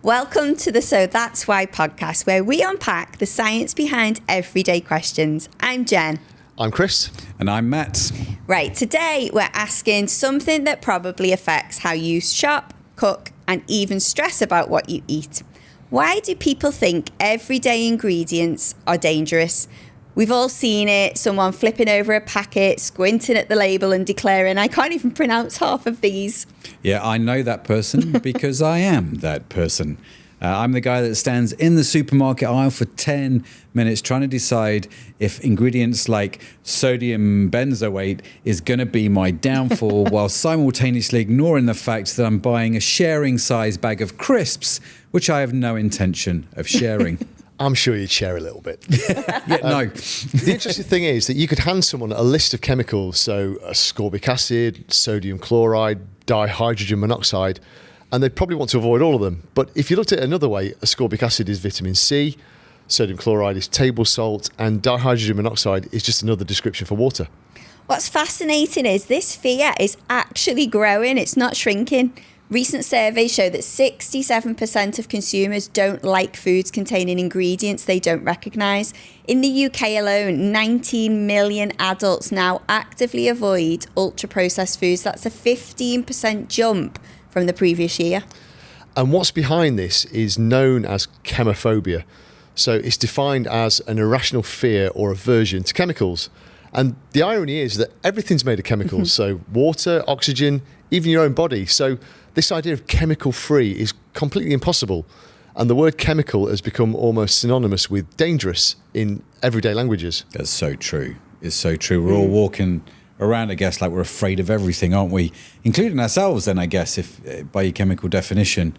Welcome to the So That's Why podcast, where we unpack the science behind everyday questions. I'm Jen. I'm Chris. And I'm Matt. Right, today we're asking something that probably affects how you shop, cook, and even stress about what you eat. Why do people think everyday ingredients are dangerous? We've all seen it, someone flipping over a packet, squinting at the label and declaring, I can't even pronounce half of these. Yeah, I know that person because I am that person. I'm the guy that stands in the supermarket aisle for 10 minutes trying to decide if ingredients like sodium benzoate is going to be my downfall while simultaneously ignoring the fact that I'm buying a sharing size bag of crisps, which I have no intention of sharing. I'm sure you'd share a little bit. Yeah, no. The interesting thing is that you could hand someone a list of chemicals, so ascorbic acid, sodium chloride, dihydrogen monoxide, and they'd probably want to avoid all of them. But if you looked at it another way, ascorbic acid is vitamin C, sodium chloride is table salt, and dihydrogen monoxide is just another description for water. What's fascinating is this fear is actually growing, it's not shrinking. Recent surveys show that 67% of consumers don't like foods containing ingredients they don't recognise. In the UK alone, 19 million adults now actively avoid ultra-processed foods. That's a 15% jump from the previous year. And what's behind this is known as chemophobia. So it's defined as an irrational fear or aversion to chemicals. And the irony is that everything's made of chemicals, so water, oxygen, even your own body. So this idea of chemical-free is completely impossible. And the word chemical has become almost synonymous with dangerous in everyday languages. That's so true. It's so true. We're all walking around, I guess, like we're afraid of everything, aren't we? Including ourselves then, I guess, if by your chemical definition.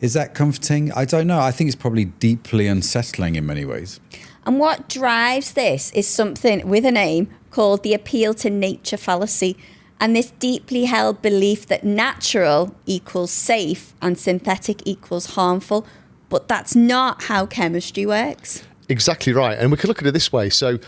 Is that comforting? I don't know. I think it's probably deeply unsettling in many ways. And what drives this is something with a name called the appeal to nature fallacy. And this deeply held belief that natural equals safe and synthetic equals harmful. But that's not how chemistry works. Exactly right. And we can look at it this way. So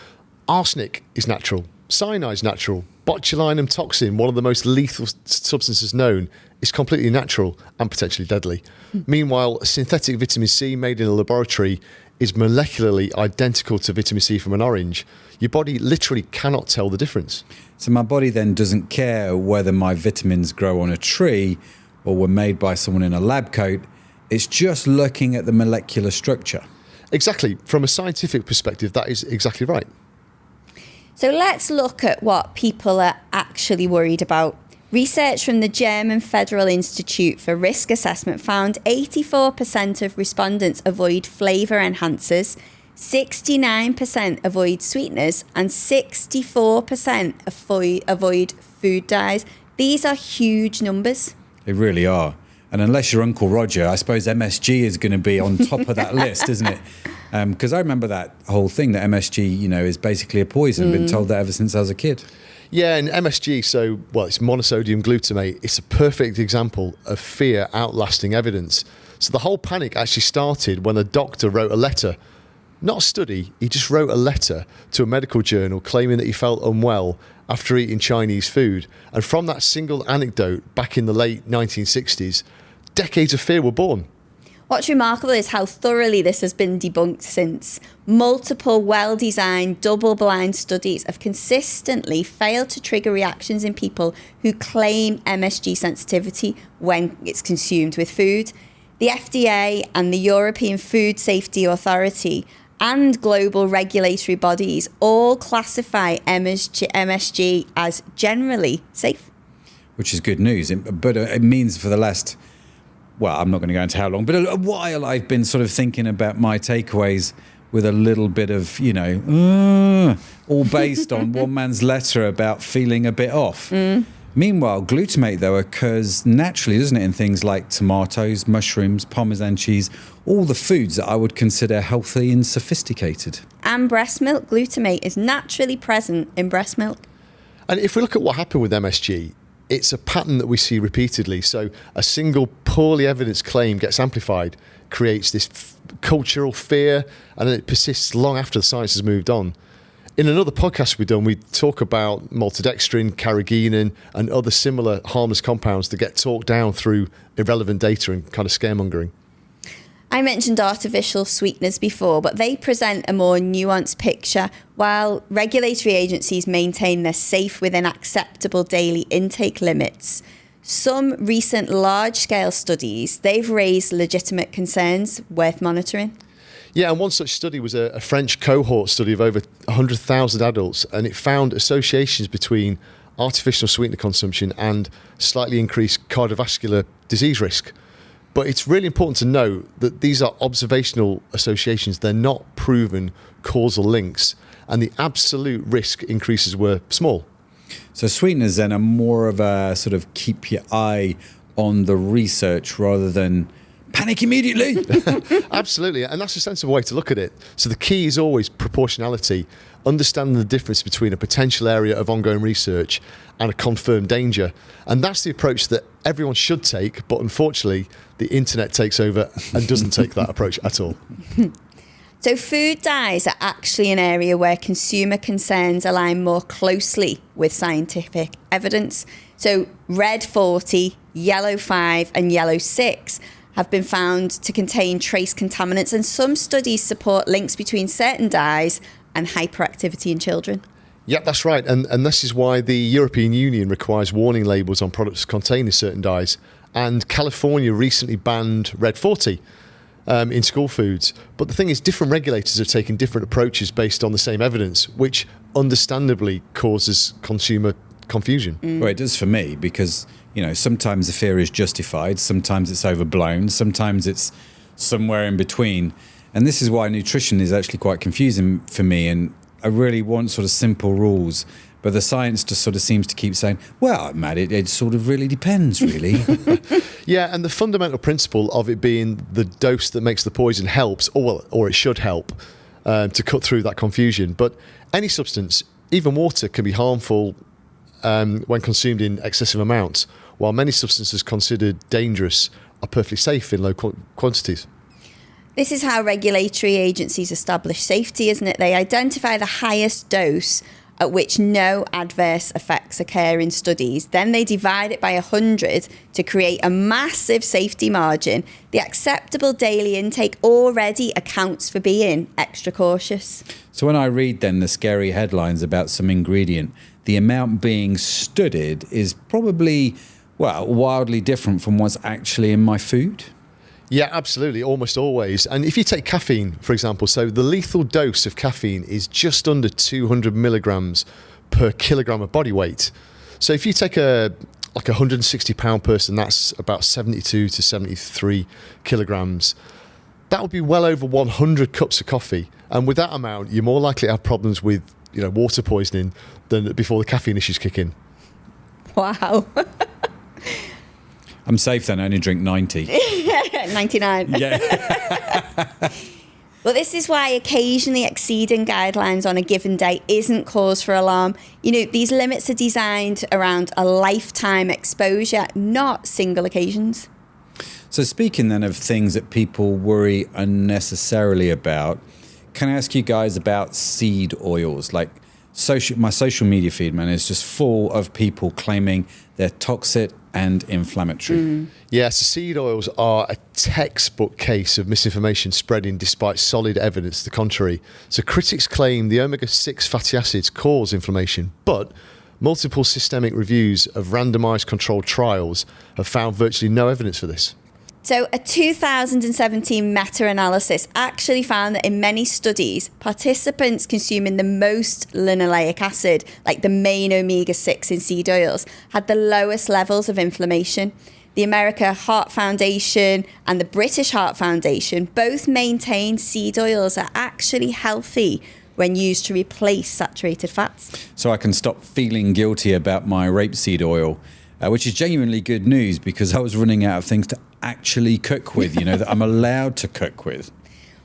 arsenic is natural. Cyanide is natural. Botulinum toxin, one of the most lethal substances known, is completely natural and potentially deadly. Meanwhile, synthetic vitamin C made in a laboratory is molecularly identical to vitamin C from an orange. Your body literally cannot tell the difference. So my body then doesn't care whether my vitamins grow on a tree or were made by someone in a lab coat. It's just looking at the molecular structure. Exactly. From a scientific perspective, that is exactly right. So let's look at what people are actually worried about. Research from the German Federal Institute for Risk Assessment found 84% of respondents avoid flavour enhancers, 69% avoid sweeteners, and 64% avoid food dyes. These are huge numbers. They really are. And unless you're Uncle Roger, I suppose MSG is going to be on top of that list, isn't it? Because I remember that whole thing that MSG, is basically a poison. Been told that ever since I was a kid. Yeah, and MSG, it's monosodium glutamate. It's a perfect example of fear outlasting evidence. So the whole panic actually started when a doctor wrote a letter, not a study, he just wrote a letter to a medical journal claiming that he felt unwell after eating Chinese food. And from that single anecdote back in the late 1960s, decades of fear were born. What's remarkable is how thoroughly this has been debunked since. Multiple well-designed double-blind studies have consistently failed to trigger reactions in people who claim MSG sensitivity when it's consumed with food. The FDA and the European Food Safety Authority and global regulatory bodies all classify MSG as generally safe. Which is good news, but it means for the last... Well, I'm not going to go into how long, but a while I've been sort of thinking about my takeaways with a little bit of, all based on one man's letter about feeling a bit off. Meanwhile, glutamate, though, occurs naturally, doesn't it, in things like tomatoes, mushrooms, Parmesan cheese, all the foods that I would consider healthy and sophisticated. And breast milk glutamate is naturally present in breast milk. And if we look at what happened with MSG, it's a pattern that we see repeatedly. So a single poorly evidenced claim gets amplified, creates this cultural fear, and then it persists long after the science has moved on. In another podcast we've done, we talk about maltodextrin, carrageenan, and other similar harmless compounds that get talked down through irrelevant data and kind of scaremongering. I mentioned artificial sweeteners before, but they present a more nuanced picture. While regulatory agencies maintain they're safe within acceptable daily intake limits, some recent large-scale studies, they've raised legitimate concerns worth monitoring. Yeah, and one such study was a French cohort study of over 100,000 adults, and it found associations between artificial sweetener consumption and slightly increased cardiovascular disease risk. But it's really important to note that these are observational associations. They're not proven causal links, and the absolute risk increases were small. So sweeteners then are more of a sort of keep your eye on the research rather than panic immediately. Absolutely, and that's a sensible way to look at it. So the key is always proportionality, understanding the difference between a potential area of ongoing research and a confirmed danger. And that's the approach that everyone should take, but unfortunately, the internet takes over and doesn't take that approach at all. So food dyes are actually an area where consumer concerns align more closely with scientific evidence. So red 40, yellow 5 and yellow 6 have been found to contain trace contaminants, and some studies support links between certain dyes and hyperactivity in children. Yeah, that's right. And this is why the European Union requires warning labels on products containing certain dyes. And California recently banned red 40 in school foods. But the thing is, different regulators are taking different approaches based on the same evidence, which understandably causes consumer confusion. Well, it does for me because, sometimes the fear is justified, sometimes it's overblown, sometimes it's somewhere in between. And this is why nutrition is actually quite confusing for me. And I really want sort of simple rules. But the science just sort of seems to keep saying, well, Matt, it sort of really depends, really. Yeah, and the fundamental principle of it being the dose that makes the poison helps, or it should help, to cut through that confusion. But any substance, even water, can be harmful when consumed in excessive amounts, while many substances considered dangerous are perfectly safe in low quantities. This is how regulatory agencies establish safety, isn't it? They identify the highest dose at which no adverse effects occur in studies. Then they divide it by 100 to create a massive safety margin. The acceptable daily intake already accounts for being extra cautious. So when I read then the scary headlines about some ingredient, the amount being studied is probably, wildly different from what's actually in my food. Yeah, absolutely, almost always. And if you take caffeine, for example, so the lethal dose of caffeine is just under 200 milligrams per kilogram of body weight. So if you take a 160-pound person, that's about 72 to 73 kilograms. That would be well over 100 cups of coffee. And with that amount, you're more likely to have problems with water poisoning than before the caffeine issues kick in. Wow. I'm safe then, I only drink 90. 99. Yeah. Well, this is why occasionally exceeding guidelines on a given day isn't cause for alarm. These limits are designed around a lifetime exposure, not single occasions. So speaking then of things that people worry unnecessarily about, can I ask you guys about seed oils? Like my social media feed, man, is just full of people claiming they're toxic and inflammatory. Yes, seed oils are a textbook case of misinformation spreading despite solid evidence to the contrary. So critics claim the omega-6 fatty acids cause inflammation, but multiple systemic reviews of randomized controlled trials have found virtually no evidence for this. So a 2017 meta-analysis actually found that in many studies, participants consuming the most linoleic acid, like the main omega-6 in seed oils, had the lowest levels of inflammation. The American Heart Foundation and the British Heart Foundation both maintain seed oils are actually healthy when used to replace saturated fats. So I can stop feeling guilty about my rapeseed oil, which is genuinely good news because I was running out of things to actually cook with, that I'm allowed to cook with.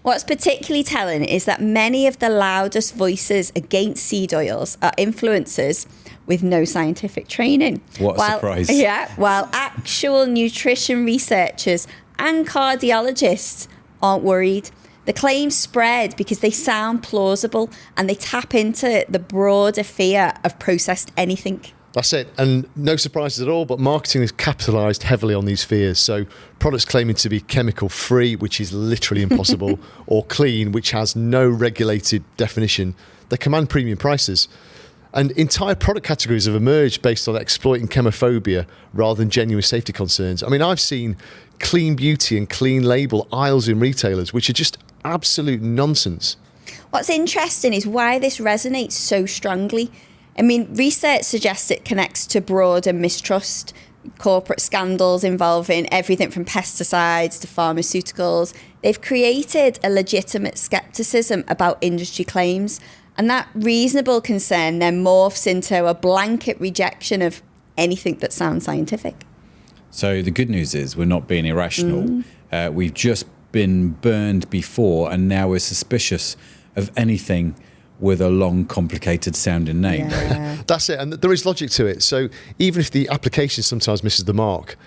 What's particularly telling is that many of the loudest voices against seed oils are influencers with no scientific training. What a surprise. Yeah, while actual nutrition researchers and cardiologists aren't worried. The claims spread because they sound plausible and they tap into the broader fear of processed anything. That's it. And no surprises at all, but marketing has capitalised heavily on these fears. So products claiming to be chemical free, which is literally impossible, or clean, which has no regulated definition, they command premium prices. And entire product categories have emerged based on exploiting chemophobia rather than genuine safety concerns. I mean, I've seen clean beauty and clean label aisles in retailers, which are just absolute nonsense. What's interesting is why this resonates so strongly. I mean, research suggests it connects to broader mistrust, corporate scandals involving everything from pesticides to pharmaceuticals. They've created a legitimate skepticism about industry claims. And that reasonable concern then morphs into a blanket rejection of anything that sounds scientific. So the good news is we're not being irrational. We've just been burned before, and now we're suspicious of anything with a long, complicated sounding name. Yeah. Right? That's it. And there is logic to it. So even if the application sometimes misses the mark,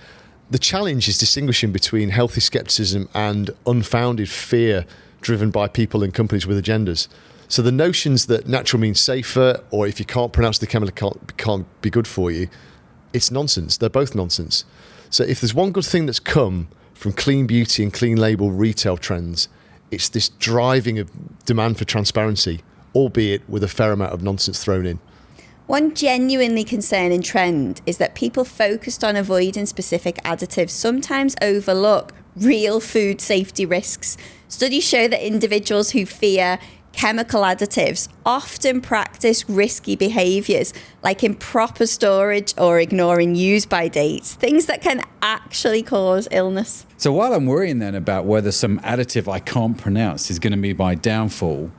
the challenge is distinguishing between healthy skepticism and unfounded fear driven by people and companies with agendas. So the notions that natural means safer, or if you can't pronounce the chemical, can't be good for you, it's nonsense. They're both nonsense. So if there's one good thing that's come from clean beauty and clean label retail trends, it's this driving of demand for transparency, albeit with a fair amount of nonsense thrown in. One genuinely concerning trend is that people focused on avoiding specific additives sometimes overlook real food safety risks. Studies show that individuals who fear chemical additives often practice risky behaviours like improper storage or ignoring use-by dates, things that can actually cause illness. So while I'm worrying then about whether some additive I can't pronounce is going to be my downfall,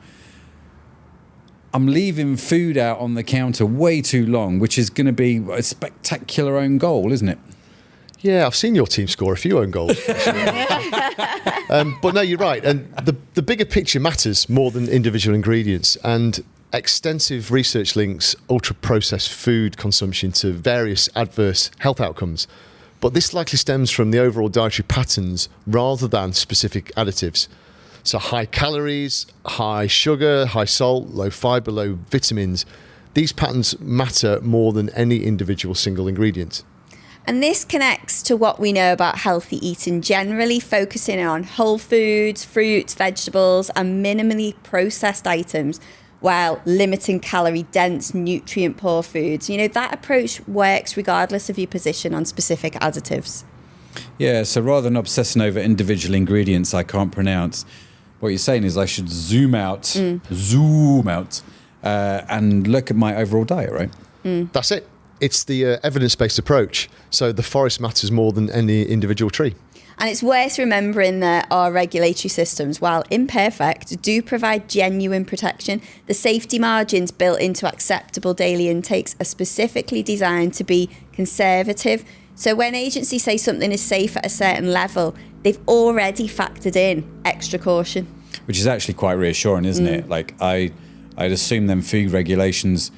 I'm leaving food out on the counter way too long, which is going to be a spectacular own goal, isn't it? Yeah, I've seen your team score a few own goals. But no, you're right. And the bigger picture matters more than individual ingredients. And extensive research links ultra-processed food consumption to various adverse health outcomes. But this likely stems from the overall dietary patterns rather than specific additives. So high calories, high sugar, high salt, low fibre, low vitamins. These patterns matter more than any individual single ingredient. And this connects to what we know about healthy eating generally, focusing on whole foods, fruits, vegetables, and minimally processed items, while limiting calorie-dense, nutrient-poor foods. You know, that approach works regardless of your position on specific additives. Yeah, so rather than obsessing over individual ingredients I can't pronounce, what you're saying is I should zoom out, and look at my overall diet, right? That's it. It's the evidence-based approach. So the forest matters more than any individual tree. And it's worth remembering that our regulatory systems, while imperfect, do provide genuine protection. The safety margins built into acceptable daily intakes are specifically designed to be conservative. So when agencies say something is safe at a certain level, they've already factored in extra caution. Which is actually quite reassuring, isn't it? Like I'd assume them food regulations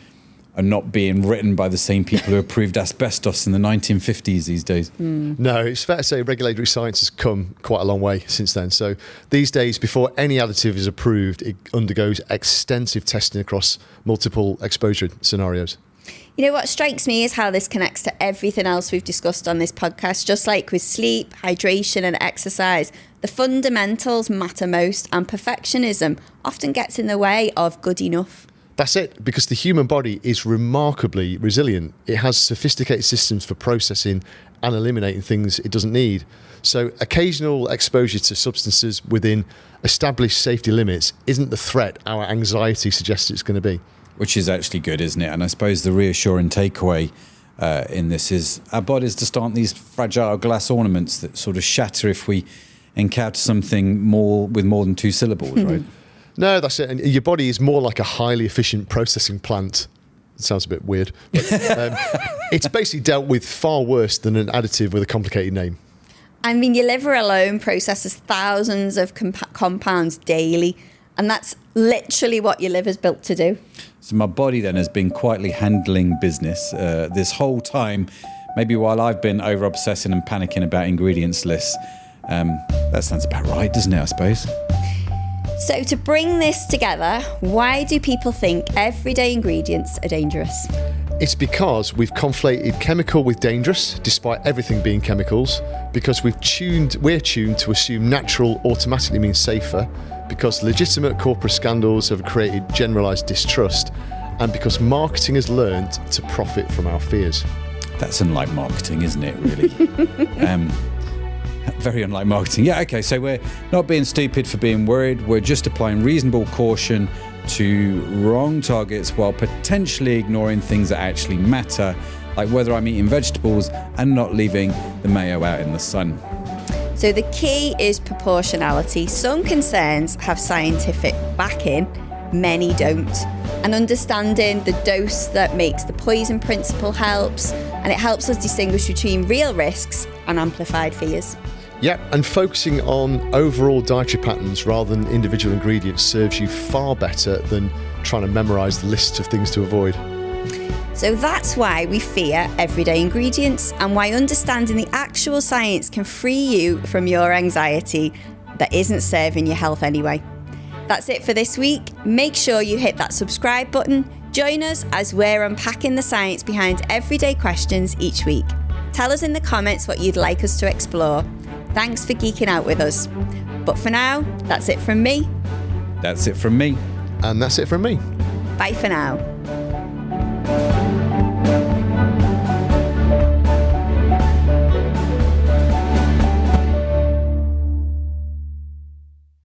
are not being written by the same people who approved asbestos in the 1950s these days. No, it's fair to say regulatory science has come quite a long way since then. So these days, before any additive is approved, it undergoes extensive testing across multiple exposure scenarios. You know, what strikes me is how this connects to everything else we've discussed on this podcast. Just like with sleep, hydration and exercise, the fundamentals matter most, and perfectionism often gets in the way of good enough. That's it, because the human body is remarkably resilient. It has sophisticated systems for processing and eliminating things it doesn't need. So occasional exposure to substances within established safety limits isn't the threat our anxiety suggests it's going to be. Which is actually good, isn't it? And I suppose the reassuring takeaway in this is our bodies just aren't these fragile glass ornaments that sort of shatter if we encounter something with more than two syllables, right? No, that's it. And your body is more like a highly efficient processing plant. It sounds a bit weird. But, it's basically dealt with far worse than an additive with a complicated name. I mean, your liver alone processes thousands of compounds daily, and that's literally what your liver's built to do. So my body then has been quietly handling business this whole time, maybe while I've been over-obsessing and panicking about ingredients lists. That sounds about right, doesn't it, I suppose? So to bring this together, why do people think everyday ingredients are dangerous? It's because we've conflated chemical with dangerous, despite everything being chemicals, because we're tuned to assume natural automatically means safer, because legitimate corporate scandals have created generalised distrust, and because marketing has learned to profit from our fears. That's unlike marketing, isn't it, really? Very unlike marketing. Yeah, okay, so we're not being stupid for being worried. We're just applying reasonable caution to wrong targets while potentially ignoring things that actually matter, like whether I'm eating vegetables and not leaving the mayo out in the sun. So the key is proportionality. Some concerns have scientific backing, many don't. And understanding the dose that makes the poison principle helps, and it helps us distinguish between real risks and amplified fears. Yeah, and focusing on overall dietary patterns rather than individual ingredients serves you far better than trying to memorise the list of things to avoid. So that's why we fear everyday ingredients, and why understanding the actual science can free you from your anxiety that isn't serving your health anyway. That's it for this week. Make sure you hit that subscribe button. Join us as we're unpacking the science behind everyday questions each week. Tell us in the comments what you'd like us to explore. Thanks for geeking out with us. But for now, that's it from me. That's it from me. And that's it from me. Bye for now.